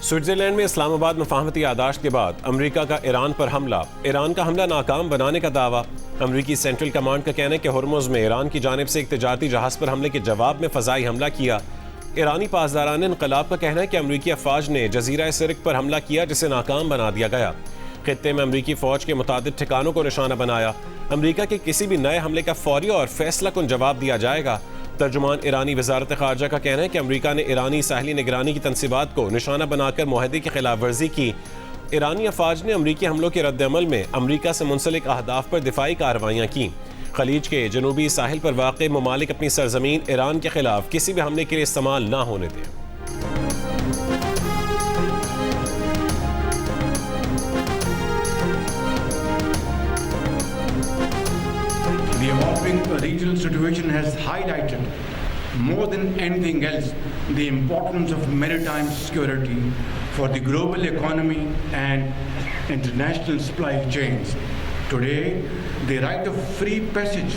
Switzerland में इस्लामाबाद मुफाहमती यादाश्त के बाद अमेरिका का ईरान पर हमला, ईरान का हमला नाकाम बनाने का दावा। अमेरिकी सेंट्रल कमांड का कहना है कि हुर्मुज़ में ईरान की जानिब से एक तिजारती जहाज पर हमले के जवाब में फ़ज़ाई हमला किया। ईरानी पासदारान इनकलाब का कहना है कि अमेरिकी अफवाज ने जजीरा सिर्क पर हमला किया, जिसे नाकाम बना दिया गया। खित्ते में अमेरिकी फ़ौज के मुतादिद ठिकानों को निशाना बनाया। अमेरिका के किसी भी नए हमले का फौरी और फैसला कुन जवाब दिया जाएगा। तर्जुमान ईरानी वजारत ख़ारजा का कहना है कि अमेरिका ने ईरानी साहली निगरानी की तनसीबात को निशाना बनाकर मुआहदे की खिलाफ वर्जी की। ईरानी अफवाज ने अमेरिकी हमलों के रद्द-ए-अमल में अमेरिका से मुंसलिक अहदाफ पर दिफाई कार्रवाइयाँ की। खलीज के जनूबी साहिल पर वाक़ ममालिक अपनी सरजमीन ईरान के खिलाफ किसी भी हमले के लिए इस्तेमाल न होने दें। The evolving regional situation has highlighted more than anything else the importance of maritime security for the global economy and international supply chains. Today, the right of free passage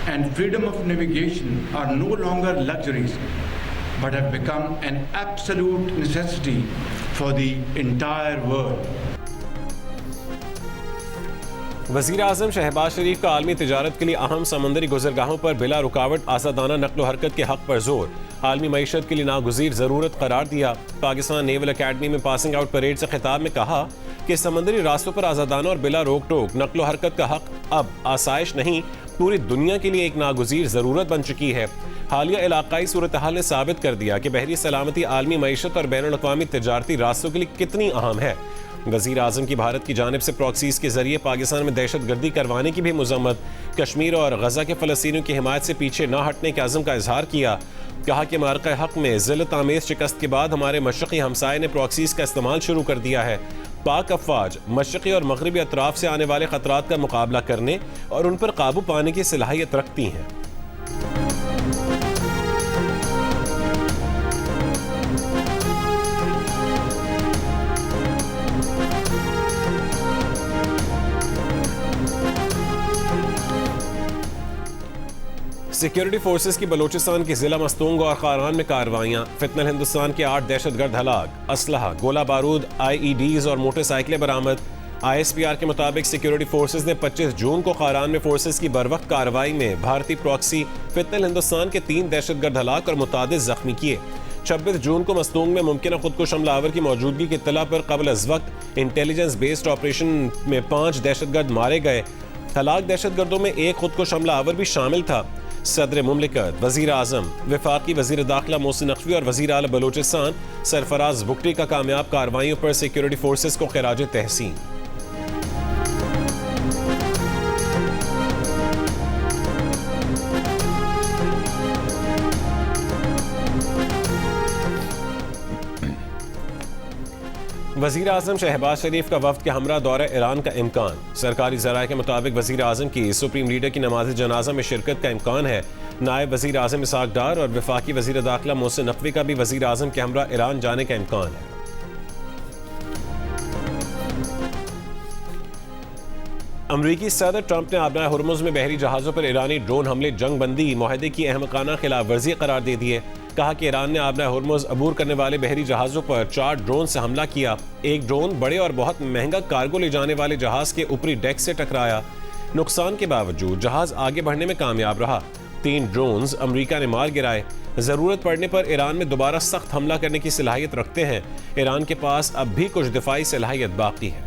and freedom of navigation are no longer luxuries, but have become an absolute necessity for the entire world. वज़ीर आज़म शहबाज शरीफ का आलमी तिजारत के लिए अहम समंदरी गुज़रगाहों पर बिला रुकावट आज़ादाना नक़्ल हरकत के हक़ पर जोर, आलमी मईशत के लिए नागुज़ीर ज़रूरत करार दिया। पाकिस्तान नेवल अकेडमी में पासिंग आउट परेड से खिताब में कहा कि समंदरी रास्तों पर आज़ादाना और बिला रोक टोक नक़्ल हरकत का हक़ अब आसाइश नहीं, पूरी दुनिया के लिए एक नागुज़ीर ज़रूरत बन चुकी है। हालिया इलाक़ाई सूरत हाल ने साबित कर दिया कि बहरी सलामती आलमी मईशत और बैनुल अक़वामी तिजारती रास्तों के लिए कितनी अहम है। वज़ीर आज़म की भारत की जानिब से प्रॉक्सीज़ के जरिए पाकिस्तान में दहशत गर्दी करवाने की भी मज़म्मत, कश्मीर और गज़ा के फ़लस्तीनियों की हिमायत से पीछे न हटने के अज़म का इजहार किया। कहा कि मार्का हक़ में ज़िल्लत आमेज़ शिकस्त के बाद हमारे मशरक़ी हमसाये ने प्रॉक्सीज़ का इस्तेमाल शुरू कर दिया है। पाक अफ़वाज मशरक़ी और मग़रिबी अतराफ़ से आने वाले ख़तरात का मुकाबला करने और उन पर काबू पाने की सलाहियत रखती हैं। सिक्योरिटी फोर्सेस की बलोचिस्तान के जिला मस्तूंग और खारान में कार्रवाइयाँ, फितनल हिंदुस्तान के 8 दहशतगर्द हलाक, असलहा, गोला बारूद, IEDs और मोटरसाइकिलें बरामद। ISPR के मुताबिक सिक्योरिटी फोर्सेस ने 25 जून को खारान में फोर्सेस की बरवक्त कार्रवाई में भारतीय प्रॉक्सी फितनल हिंदुस्तान के 3 दहशतगर्द हलाक और मुतादिद जख्मी किए। 26 जून को मस्तूंग में मुमकिन खुदकुश हमलावर की मौजूदगी की इत्तला पर कबल अज़ वक्त इंटेलिजेंस बेस्ड ऑपरेशन में 5 दहशतगर्द मारे गए। हलाक दहशतगर्दों में एक खुदकुश हमलावर भी शामिल था। सदर मुमलिकत, वज़ीर आज़म, वफाकी वज़ीर दाखिला मोहसिन नकवी और वज़ीर आला बलोचिस्तान सरफराज बुगटी का कामयाब कार्रवाइयों पर सिक्योरिटी फोर्सेस को खिराज तहसीन। वज़ीर आज़म शहबाज शरीफ का वफ़द के हमरा दौरा ईरान का इम्कान। सरकारी ज़राए के मुताबिक वज़ीर आज़म की सुप्रीम लीडर की नमाज जनाजा में शिरकत का इम्कान है। नायब वज़ीर आज़म इसाक डार और वफाकी वज़ीर दाखिला मोहसिन नकवी का भी वज़ीर आज़म के हमरा ईरान जाने का इम्कान है। अमरीकी सदर ट्रंप ने आबनाए हुर्मुज़ में बहरी जहाज़ों पर ईरानी ड्रोन हमले जंग बंदी मुआहदे की अहमकाना खिलाफ वर्जी करार दे दी है। कहा कि ईरान ने आबनाए हुर्मुज़ अबूर करने वाले बहरी जहाज़ों पर 4 ड्रोन से हमला किया। एक ड्रोन बड़े और बहुत महंगा कार्गो ले जाने वाले जहाज़ के ऊपरी डेक से टकराया। नुकसान के बावजूद जहाज़ आगे बढ़ने में कामयाब रहा। 3 ड्रोन्स अमरीका ने मार गिराए। ज़रूरत पड़ने पर ईरान में दोबारा सख्त हमला करने की सलाहियत रखते हैं। ईरान के पास अब भी कुछ दिफाई सलाहियत बाकी है।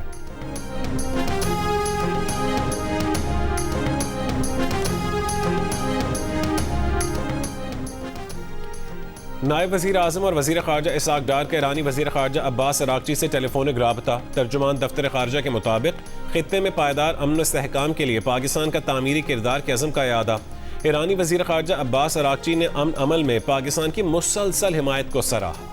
नायब वज़ीर आज़म और वज़ीर ख़ारजा इसाक डार का ईरानी वज़ीर ख़ारजा अब्बास अराग़ची से टेलीफोनिक राबता। तर्जुमान दफ्तर ख़ारजा के मुताबिक ख़ित्ते में पायदार अमन इस्तेहकाम के लिए पाकिस्तान का तामीरी किरदार के अज़म का यादा। ईरानी वज़ीर ख़ारजा अब्बास अराग़ची ने अमन अमल में पाकिस्तान की मुसलसल हिमायत को सराहा।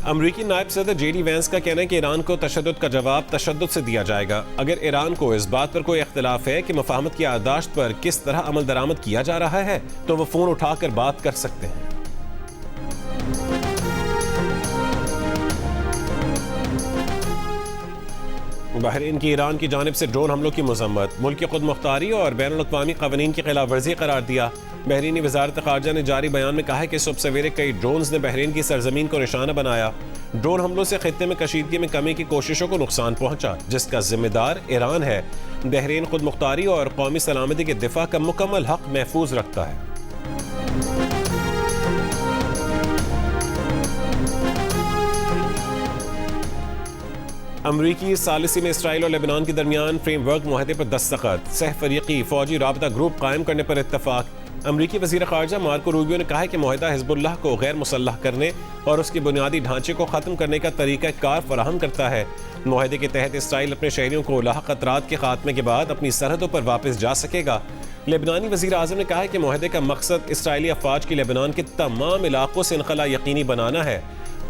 अमरीकी नायब सदर JD वैंस का कहना है कि ईरान को तशद्दुद का जवाब तशद्दुद से दिया जाएगा। अगर ईरान को इस बात पर कोई इख्तिलाफ है कि मुफाहमत की याददाश्त पर किस तरह अमल दरामद किया जा रहा है तो वो फ़ोन उठाकर बात कर सकते हैं। बहरीन की ईरान की जानिब से ड्रोन हमलों की मजम्मत, मुल्क की खुद मुख्तारी और बैनुल-अक़वामी क़वानीन की खिलाफ वर्जी करार दिया। बहरीनी वज़ारत ख़ारजा ने जारी बयान में कहा है कि सुबह सवेरे कई ड्रोन्स ने बहरीन की सरजमीन को निशाना बनाया। ड्रोन हमलों से खित्ते में कशीदगी में कमी की कोशिशों को नुकसान पहुंचा, जिसका जिम्मेदार ईरान है। बहरीन खुद मुख्तारी और कौमी सलामती के दिफा का मुकम्मल हक महफूज रखता है। अमरीकी सालिसी में इसराइल और लेबनान के दरमियान फ्रेमवर्क मुआहदे पर दस्तखत, सह फरीकी फौजी राबता ग्रुप कायम करने पर इत्तफाक। अमरीकी वज़ीर ख़ारजा मार्को रूबियो ने कहा है कि मुआहदा हिज़्बुल्लाह को गैर मुसल्लह करने और उसके बुनियादी ढांचे को ख़त्म करने का तरीक़ा कार फराहम करता है। मुआहदे के तहत इसराइल अपने शहरियों को लाहक खतरात के खात्मे के बाद अपनी सरहदों पर वापस जा सकेगा। लेबनानी वज़ीर आज़म ने कहा है कि मुआहदे का मकसद इसराइली अफ़वाज की लेबनान के तमाम इलाकों से इनखला यकीनी बनाना है।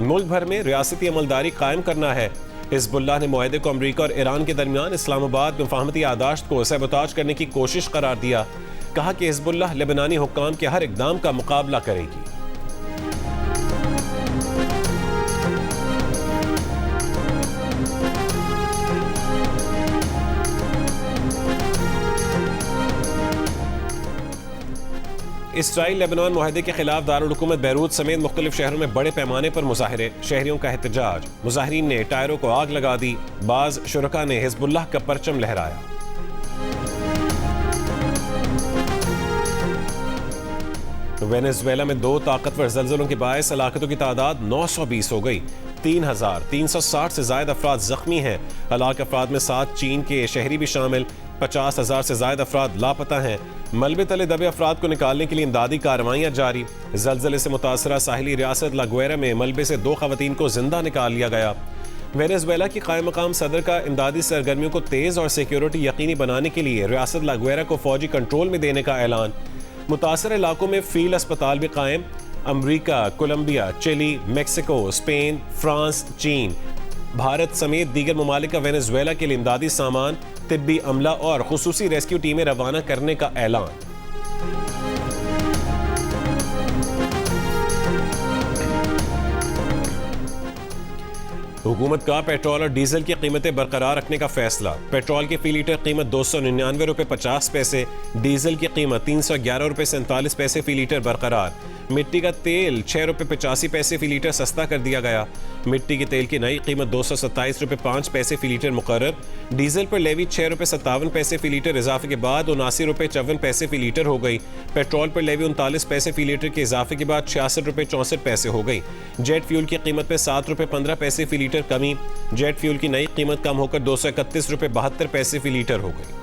मुल्क भर में रियासती अमलदारी कायम करना है। हिज़्बुल्लाह ने मुआहदे को अमरीका और ईरान के दरमियान इस्लामाबाद मुफाहमती यादाश्त को सबोताज करने की कोशिश करार दिया। कहा कि हिज़्बुल्लाह लेबनानी हुक्काम के हर इक़दाम का मुकाबला करेगी। इसराइल लेबनान मुआहदे के खिलाफ दारुल हुकूमत बैरूत समेत मुख्तलिफ शहरों में बड़े पैमाने पर मुजाहरे, शहरियों का एहतजाज। मुजाहरीन ने टायरों को आग लगा दी, बाज शुरका ने हिज़्बुल्लाह का परचम लहराया। वेनेजुएला में 2 ताकतवर ज़लज़लों के बायस हलाकतों की तादाद 920 हो गई। 3,360 से ज़ायद अफराद जख्मी हैं। हलाक अफराद में 7 चीन के शहरी भी शामिल। 50,000 से ज़ायद अफराद लापता हैं। मलबे तले दबे अफराद को निकालने के लिए इमदादी कार्रवाइयाँ जारी। ज़लज़ले से मुतासरा साहिली रियासत लागुएरा में मलबे से 2 ख़वातीन को जिंदा निकाल लिया गया। वेनेजुएला की कायम मकाम सदर का इमदादी सरगर्मियों को तेज़ और सिक्योरिटी यकीनी बनाने के लिए रियासत लागुएरा को फौजी कंट्रोल में देने का ऐलान। मुतासर इलाकों में फील्ड अस्पताल भी कायम। America, Colombia, Chile, Mexico, Spain, France, चीन, भारत समेत दीगर ममालिक का वेनेजुएला के लिए इमदादी सामान, तिब्बी अमला और खुसूसी रेस्क्यू टीमें रवाना करने का ऐलान। हुकूमत का पेट्रोल और डीजल की कीमतें बरकरार रखने का फैसला। पेट्रोल की फी लीटर कीमत 299 रुपये 50 पैसे, डीजल की कीमत 311 रुपये 47 पैसे फी लीटर बरकरार। मिट्टी का तेल 6 रुपये 85 पैसे फी लीटर सस्ता कर दिया गया। मिट्टी के तेल की नई कीमत 227 रुपये 5 पैसे फी लीटर मुकर्रर। डीजल पर लेवी 6 रुपये 57 पैसे फी लीटर इजाफे के बाद 79 रुपये 54 पैसे फी लीटर हो गई। पेट्रोल पर लेवी 39 पैसे फी लीटर के इजाफे के बाद 66 रुपये 64 पैसे हो गई। जेट फ्यूल की कीमत में 7 रुपये 15 पैसे फी लीटर कमी। जेट फ्यूल की नई कीमत कम होकर 231 रुपये 72 पैसे फी लीटर हो गई।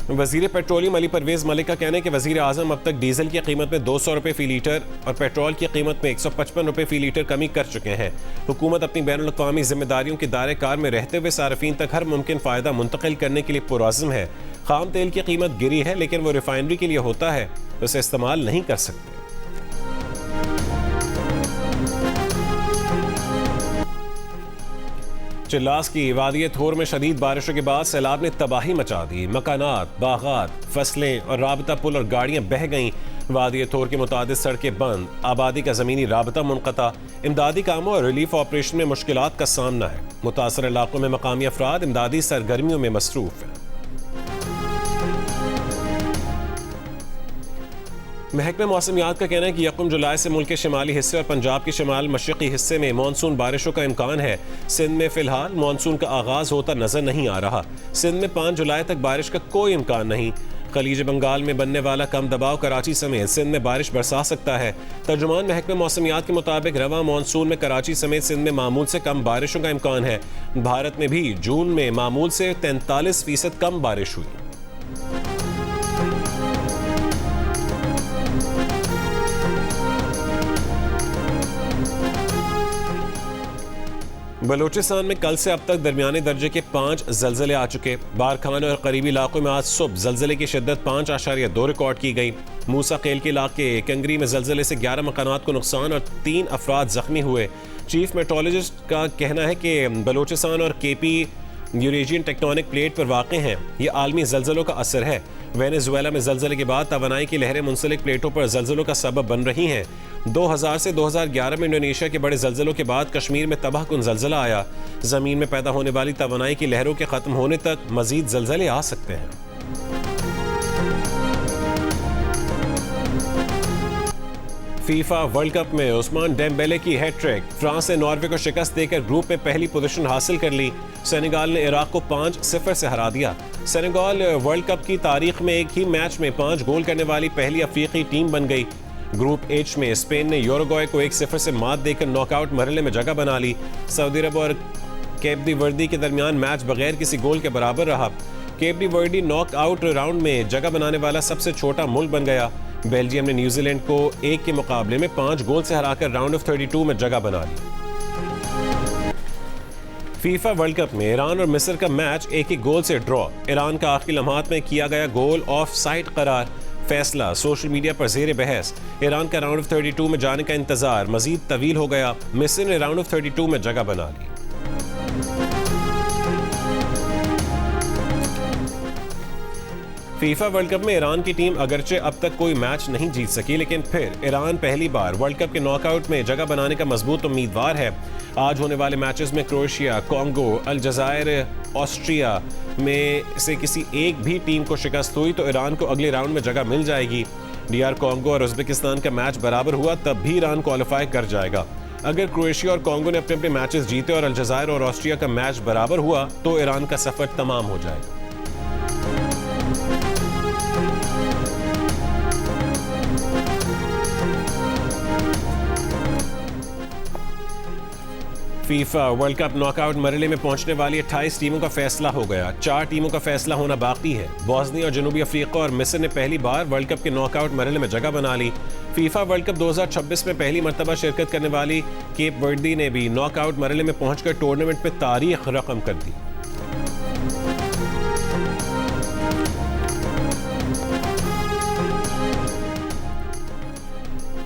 वजीर पेट्रोलियम अली परवेज मलिक का कहना है कि वजीर आजम अब तक डीजल की कीमत में 200 रुपये फी लीटर और पेट्रोल की कीमत में 155 रुपये फी लीटर कमी कर चुके हैं। हुकूमत अपनी बैनुल अक़वामी जिम्मेदारियों के दायरे कार में रहते हुए सार्फिन तक हर मुमकिन फ़ायदा मुंतकिल करने के लिए पुरअज़्म है। खाम तेल की कीमत गिरी है, लेकिन वो रिफाइनरी के लिए होता है, उसे इस्तेमाल नहीं कर सकते। चिल्लास की वादिय थोर में शदीद बारिशों के बाद सैलाब ने तबाही मचा दी। मकानात, बागात, फसलें और राबता पुल और गाड़ियां बह गईं। वादिय थोर की मुतादिद सड़कें बंद, आबादी का ज़मीनी राबता मुनक़ता। इमदादी कामों और रिलीफ ऑपरेशन में मुश्किलात का सामना है। मुतासर इलाकों में मकामी अफराद इमदादी सरगर्मियों में मसरूफ़ हैं। महकमा मौसमियात का कहना है कि 1 जुलाई से मुल्क के शिमाली हिस्से और पंजाब के शिमाल मशरक़ी हिस्से में मानसून बारिशों का इम्कान है। सिंध में फ़िलहाल मानसून का आगाज़ होता नजर नहीं आ रहा। सिंध में 5 जुलाई तक बारिश का कोई इम्कान नहीं। खलीज बंगाल में बनने वाला कम दबाव कराची समेत सिंध में बारिश बरसा सकता है। तर्जुमान महकमा मौसमियात के मुताबिक रवा मानसून में कराची समेत सिंध में मामूल से कम बारिशों का इम्कान है। भारत में भी जून में मामूल से 43% कम बारिश हुई। बलूचिस्तान में कल से अब तक दरमियाने दर्जे के 5 ज़लज़ले आ चुके। बारखान और करीबी इलाकों में आज सुबह ज़लज़ले की शिद्दत 5.2 रिकॉर्ड की गई। मूसा खेल के इलाके कंगरी में ज़लज़ले से 11 मकानात को नुकसान और 3 अफराद ज़ख्मी हुए। चीफ मेट्रोलॉजिस्ट का कहना है कि बलूचिस्तान और केपी यूरेशियन टेक्टोनिक प्लेट पर वाक़ हैं। ये आलमी जल्जलों का असर है। वेनेजुएला में जल्जले के बाद तवानाई की लहरें मुंसलिक प्लेटों पर जल्जलों का सबब बन रही हैं। 2000 से 2011 में इंडोनेशिया के बड़े जल्जलों के बाद कश्मीर में तबाहकुन जल्जला आया। ज़मीन में पैदा होने वाली तवानाई की लहरों के ख़त्म होने तक मज़ीद जल्जले आ सकते हैं। फीफा वर्ल्ड कप में उस्मान डेम्बेले की हैट्रिक। फ्रांस ने नॉर्वे को शिकस्त देकर ग्रुप में पहली पोजीशन हासिल कर ली। सेनेगाल ने इराक को 5-0 से हरा दिया। सेनेगाल वर्ल्ड कप की तारीख में एक ही मैच में 5 गोल करने वाली पहली अफ्रीकी टीम बन गई। ग्रुप एच में स्पेन ने यूरुग्वे को 1-0 से मात देकर नॉकआउट मरहले में जगह बना ली। सऊदी अरब और केप दी वर्दी के दरमियान मैच बगैर किसी गोल के बराबर रहा। केप दी वर्दी नॉकआउट राउंड में जगह बनाने वाला सबसे छोटा मुल्क बन गया। बेल्जियम ने न्यूजीलैंड को 1 के मुकाबले में 5 गोल से हराकर राउंड ऑफ 32 में जगह बना ली। फीफा वर्ल्ड कप में ईरान और मिस्र का मैच 1-1 गोल से ड्रॉ। ईरान का आखिरी लम्हात में किया गया गोल ऑफ साइड करार। फैसला सोशल मीडिया पर ज़ेर बहस। ईरान का राउंड ऑफ 32 में जाने का इंतजार मजीद तवील हो गया। मिस्र ने राउंड ऑफ 32 में जगह बना ली। फीफा वर्ल्ड कप में ईरान की टीम अगरचे अब तक कोई मैच नहीं जीत सकी, लेकिन फिर ईरान पहली बार वर्ल्ड कप के नॉकआउट में जगह बनाने का मजबूत उम्मीदवार है। आज होने वाले मैचेस में क्रोएशिया, कॉन्गो, अलजायर, ऑस्ट्रिया में से किसी एक भी टीम को शिकस्त हुई तो ईरान को अगले राउंड में जगह मिल जाएगी। DR कॉन्गो और उज़्बेकिस्तान का मैच बराबर हुआ तब भी ईरान क्वालिफाई कर जाएगा। अगर क्रोएशिया और कॉन्गो ने अपने अपने मैचेस जीते और अलजायर और ऑस्ट्रिया का मैच बराबर हुआ तो ईरान का सफर तमाम हो जाएगा। फीफा वर्ल्ड कप नॉकआउट मरहले में पहुंचने वाली 28 टीमों का फैसला हो गया। 4 टीमों का फैसला होना बाकी है। बोस्निया और जनूबी अफ्रीका और मिस्र ने पहली बार वर्ल्ड कप के नॉकआउट मरहले में जगह बना ली। फीफा वर्ल्ड कप 2026 में पहली मरतबा शिरकत करने वाली केप वर्दी ने भी नॉकआउट मरहले में पहुंचकर टूर्नामेंट में तारीख रकम कर दी।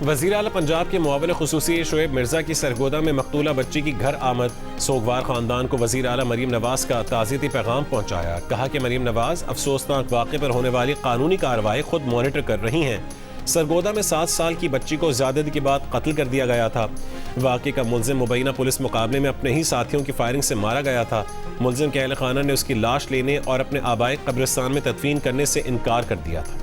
वज़ीर आला पंजाब के मुआविन खुसूसी शोएब मिर्ज़ा की सरगोदा में मकतूला बच्ची की घर आमद। सोगवार ख़ानदान को वज़ीर आला मरीम नवाज़ का ताज़ियती पैगाम पहुँचाया। कहा कि मरीम नवाज़ अफसोसनाक वाक़े पर होने वाली कानूनी कार्रवाई खुद मॉनिटर कर रही हैं। सरगोदा में 7 साल की बच्ची को ज़्यादती के बाद कत्ल कर दिया गया था। वाक़े का मुलज़िम मुबैना पुलिस मुकाबले में अपने ही साथियों की फायरिंग से मारा गया था। मुलज़िम के अहल खाना ने उसकी लाश लेने और अपने आबाई कब्रिस्तान में तदफीन करने से इनकार कर दिया था।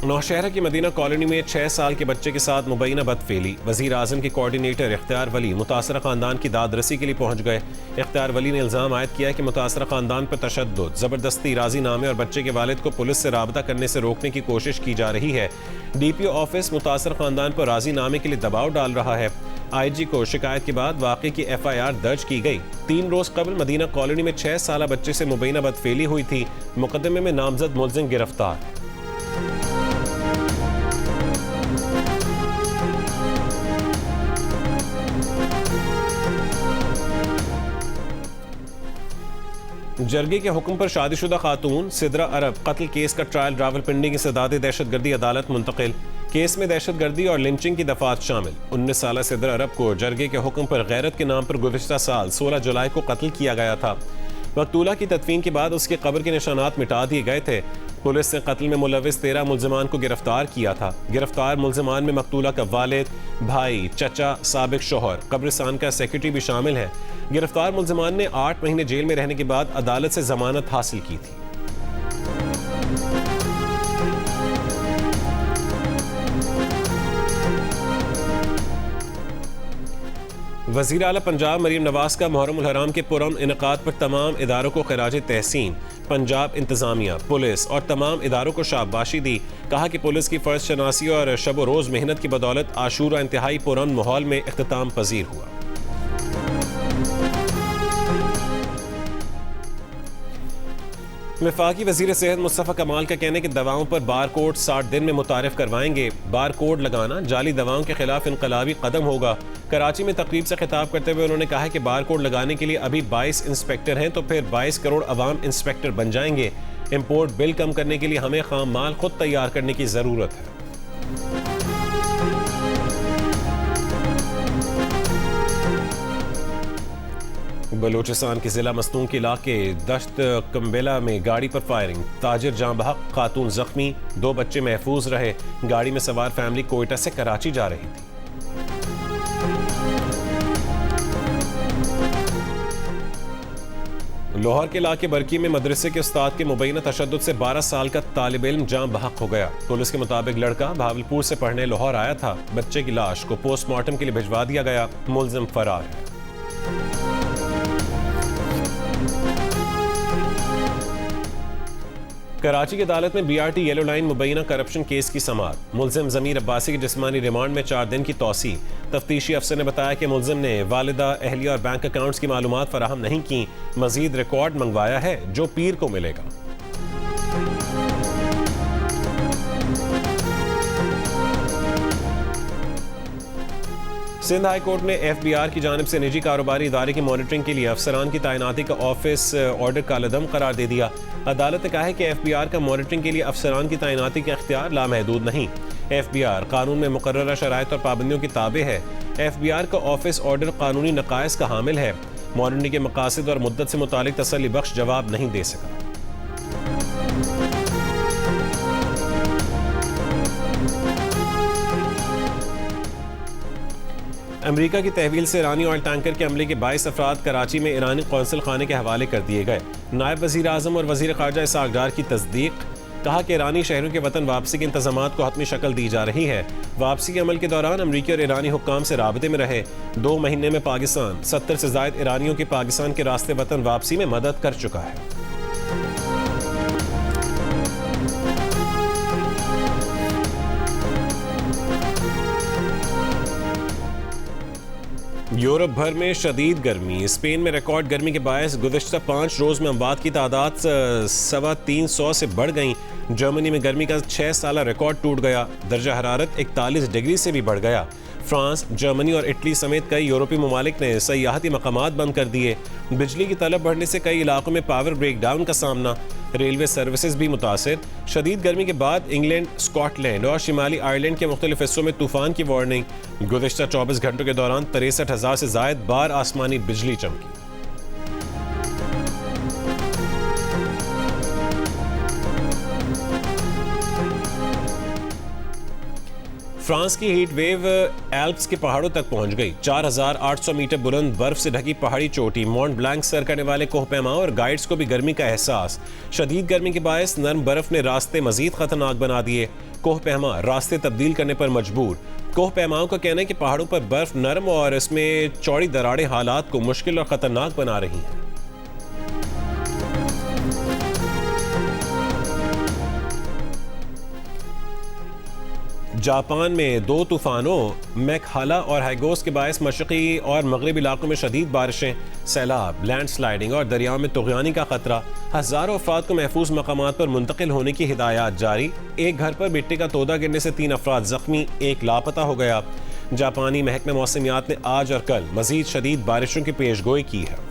नौशहरा की मदीना कॉलोनी में 6 साल के बच्चे के साथ मुबैना बदफेली। वज़ीर आज़म के कोऑर्डिनेटर इख्तियार वली मुतासरा ख़ानदान की दादरसी के लिए पहुँच गए। इख्तियार वली ने इल्ज़ाम आयद किया कि मुतासरा ख़ानदान पर तशद्दुद, ज़बरदस्ती, राज़ीनामे और बच्चे के वालिद को पुलिस से राबता करने से रोकने की कोशिश की जा रही है। DPO ऑफिस मुतासरा ख़ानदान पर राज़ीनामे के लिए दबाव डाल रहा है। IG को शिकायत के बाद वाक़े की FIR दर्ज की गई। 3 रोज़ कबल मदीना कॉलोनी में 6 साल बच्चे से मुबैना बदफेली हुई थी। मुकदमे में नामजद मुलज़िम गिरफ्तार। जरगे के हुक्म पर शादीशुदा खातून सिद्रा अरब कत्ल केस का ट्रायल रावलपिंडी की सदात दहशतगर्दी अदालत मुंतकिल। केस में दहशतगर्दी और लिंचिंग की दफात शामिल। 19 साल सिद्रा अरब को जरगे के हुक्म पर गैरत के नाम पर गुज़िश्ता साल 16 जुलाई को कत्ल किया गया था। मकतूला की तदफीन के बाद उसके कब्र के निशानात मिटा दिए गए थे। पुलिस ने कत्ल में मुलविस 13 मुलजमान को गिरफ्तार किया था। गिरफ्तार मुलजमान में मकतूला का वालिद, भाई, चचा, साबिक शोहर, कब्रिस्तान का सेक्रेटरी भी शामिल है। गिरफ्तार मुलजमान ने 8 महीने जेल में रहने के बाद अदालत से जमानत हासिल की थी। वज़ीर आला पंजाब मरीम नवाज़ का मुहर्रम उल हराम के पुरअमन इनेकाद पर तमाम इदारों को खिराज तहसीन। पंजाब इंतज़ामिया, पुलिस और तमाम इदारों को शाबाशी दी। कहा कि पुलिस की फ़र्ज शनासी और शब रोज़ मेहनत की बदौलत आशूरा इंतहाई पुरअमन माहौल में इख्तिताम पजीर हुआ। वफाकी वज़ीर सेहत मुस्तफ़ा कमाल का कहना है कि दवाओं पर बार कोड 60 दिन में मुतारिफ करवाएंगे। बार कोड लगाना जाली दवाओं के खिलाफ इनकलाबी कदम होगा। कराची में तकरीब से खिताब करते हुए उन्होंने कहा कि बार कोड लगाने के लिए अभी 22 इंस्पेक्टर हैं तो फिर 22 करोड़ अवाम इंस्पेक्टर बन जाएंगे। इंपोर्ट बिल कम करने के लिए हमें खाम माल खुद तैयार करने की जरूरत है। बलूचिस्तान के जिला मस्तून के इलाके दश्त कम्बेला में गाड़ी पर फायरिंग, ताजिर जां बहक, खातून जख्मी, 2 बच्चे महफूज रहे। गाड़ी में सवार फैमिली कोयटा से कराची जा रही थी। लाहौर के इलाके बरकी में मदरसे के उस्ताद के मुबैना तशद्दुद से 12 साल का तालिब इल्म जां बहक हो गया। पुलिस के मुताबिक लड़का भावलपुर से पढ़ने लाहौर आया था। बच्चे की लाश को पोस्टमार्टम के लिए भिजवा दिया गया। मुलजिम फरार है। कराची की अदालत में बीआरटी येलो लाइन मुबैना करप्शन केस की समाअत। मुलजिम जमीर अब्बासी की जिस्मानी रिमांड में 4 दिन की तौसी। तफ्तीशी अफसर ने बताया कि मुलजिम ने वालिदा, अहलिया और बैंक अकाउंट्स की मालूमात फराहम नहीं की। मजीद रिकॉर्ड मंगवाया है जो पीर को मिलेगा। सिंध हाई कोर्ट ने एफबीआर की जानिब से निजी कारोबारी इदारे की मॉनिटरिंग के लिए अफसरान की तैनाती का ऑफिस ऑर्डर कालअदम करार दे दिया। अदालत ने कहा है कि एफबीआर का मॉनिटरिंग के लिए अफसरान की तैनाती का इख्तियार लामहदूद नहीं। एफबीआर कानून में मुकर्ररा शराइत और पाबंदियों की ताबे है। एफबीआर का ऑफिस ऑर्डर कानूनी नकाइस का हामिल है। मॉनिटरिंग के मकासद और मुद्दत से मुतालिक तसल्ली बख्श जवाब नहीं दे सका। अमेरिका की तहवील से ईरानी ऑयल टैंकर के हमले के 22 अफराद कराची में ईरानी कौंसल खाने के हवाले कर दिए गए। नायब वजीर आजम और वजीर खारजा इसहाक डार की तस्दीक। कहा कि ईरानी शहरों के वतन वापसी के इंतजामात को हतमी शक्ल दी जा रही है। वापसी के अमल के दौरान अमरीकी और ईरानी हुक्काम से राबते में रहे। 2 महीने में पाकिस्तान 70 से ज़ायद ईरानियों की पाकिस्तान के रास्ते वतन वापसी में मदद कर चुका है। यूरोप भर में शदीद गर्मी। स्पेन में रिकॉर्ड गर्मी के बायस गुज़िश्ता 5 रोज़ में अमवात की तादाद 350 से बढ़ गई। जर्मनी में गर्मी का 6 साला रिकॉर्ड टूट गया। दर्जा हरारत 41 डिग्री से भी बढ़ गया। फ्रांस, जर्मनी और इटली समेत कई यूरोपीय ममालिक ने सयाहती मकामात बंद कर दिए। बिजली की तलब बढ़ने से कई इलाकों में पावर ब्रेकडाउन का सामना। रेलवे सर्विसेज भी मुतासिर। शदीद गर्मी के बाद इंग्लैंड, स्कॉटलैंड और शिमाली आयरलैंड के मुख्तलिफ हिस्सों में तूफान की वार्निंग। गुज़िश्ता 24 घंटों के दौरान 63,000 से ज़ायद बार आसमानी बिजली चमकी। फ्रांस की हीट वेव एल्प्स के पहाड़ों तक पहुंच गई। 4,800 मीटर बुलंद बर्फ से ढकी पहाड़ी चोटी। मॉन्ट ब्लैंक सर करने वाले कोहपेमाओं और गाइड्स को भी गर्मी का एहसास। शदीद गर्मी के बायस नर्म बर्फ ने रास्ते मजीद खतरनाक बना दिए। कोहपेमा रास्ते तब्दील करने पर मजबूर। कोहपेमाओं का कहना है कि पहाड़ों पर बर्फ नरम और इसमें चौड़ी दरारें हालात को मुश्किल और खतरनाक बना रही हैं। जापान में 2 तूफानों मैकहाला और हाइगोस के बायस मशरकी और मगरबी इलाकों में शदीद बारिशें, सैलाब, लैंडस्लाइडिंग और दरियाओं में तुग़यानी का खतरा। हज़ारों अफराद को महफूज मकामात पर मुंतकिल होने की हिदायत जारी। एक घर पर मिट्टी का तोदा गिरने से 3 अफराद जख्मी, 1 लापता हो गया। जापानी महकमे मौसमियात ने आज और कल मजीद शदीद बारिशों की पेशगोई की है।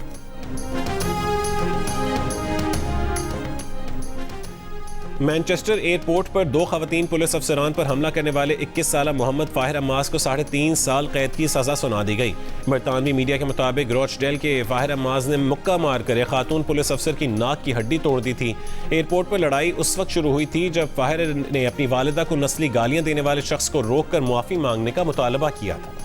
मैनचेस्टर एयरपोर्ट पर 2 खवातीन पुलिस अफसरान पर हमला करने वाले 21 साला मोहम्मद फाहिर अम्मास को 3.5 साल कैद की सजा सुना दी गई। बरतानवी मीडिया के मुताबिक रोचडेल के फाहिर अम्मास ने मुक्का मार कर खातून पुलिस अफसर की नाक की हड्डी तोड़ दी थी। एयरपोर्ट पर लड़ाई उस वक्त शुरू हुई थी जब फाहिर ने अपनी वालिदा को नस्ली गालियां देने वाले शख्स को रोककर मुआफ़ी मांगने का मुतालबा किया था।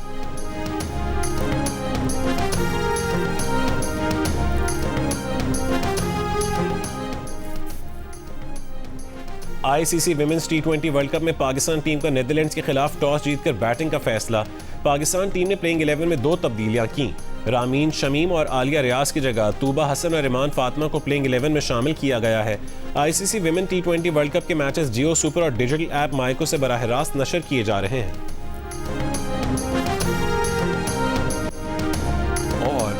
ICC women's T20 world cup में पाकिस्तान टीम का नीदरलैंड्स के खिलाफ टॉस जीतकर बैटिंग का फैसला। पाकिस्तान टीम ने प्लेइंग 11 में 2 तब्दीलियां की। रामीन शमीम और आलिया रियाज की जगह तूबा हसन और इमान फातिमा को प्लेइंग 11 में शामिल किया गया है। ICC women T20 world cup के मैचेस जियो सुपर और डिजिटल ऐप माइको से बराह रास्त नशर किए जा रहे हैं।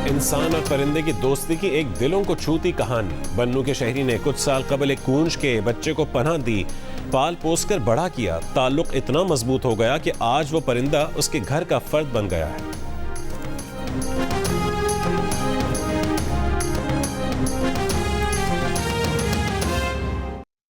इंसान और परिंदे की दोस्ती की एक दिलों को छूती कहानी। बन्नू के शहरी ने कुछ साल कबल एक कूंज के बच्चे को पनाह दी, पाल पोस कर बड़ा किया। ताल्लुक इतना मजबूत हो गया कि आज वो परिंदा उसके घर का फर्द बन गया है।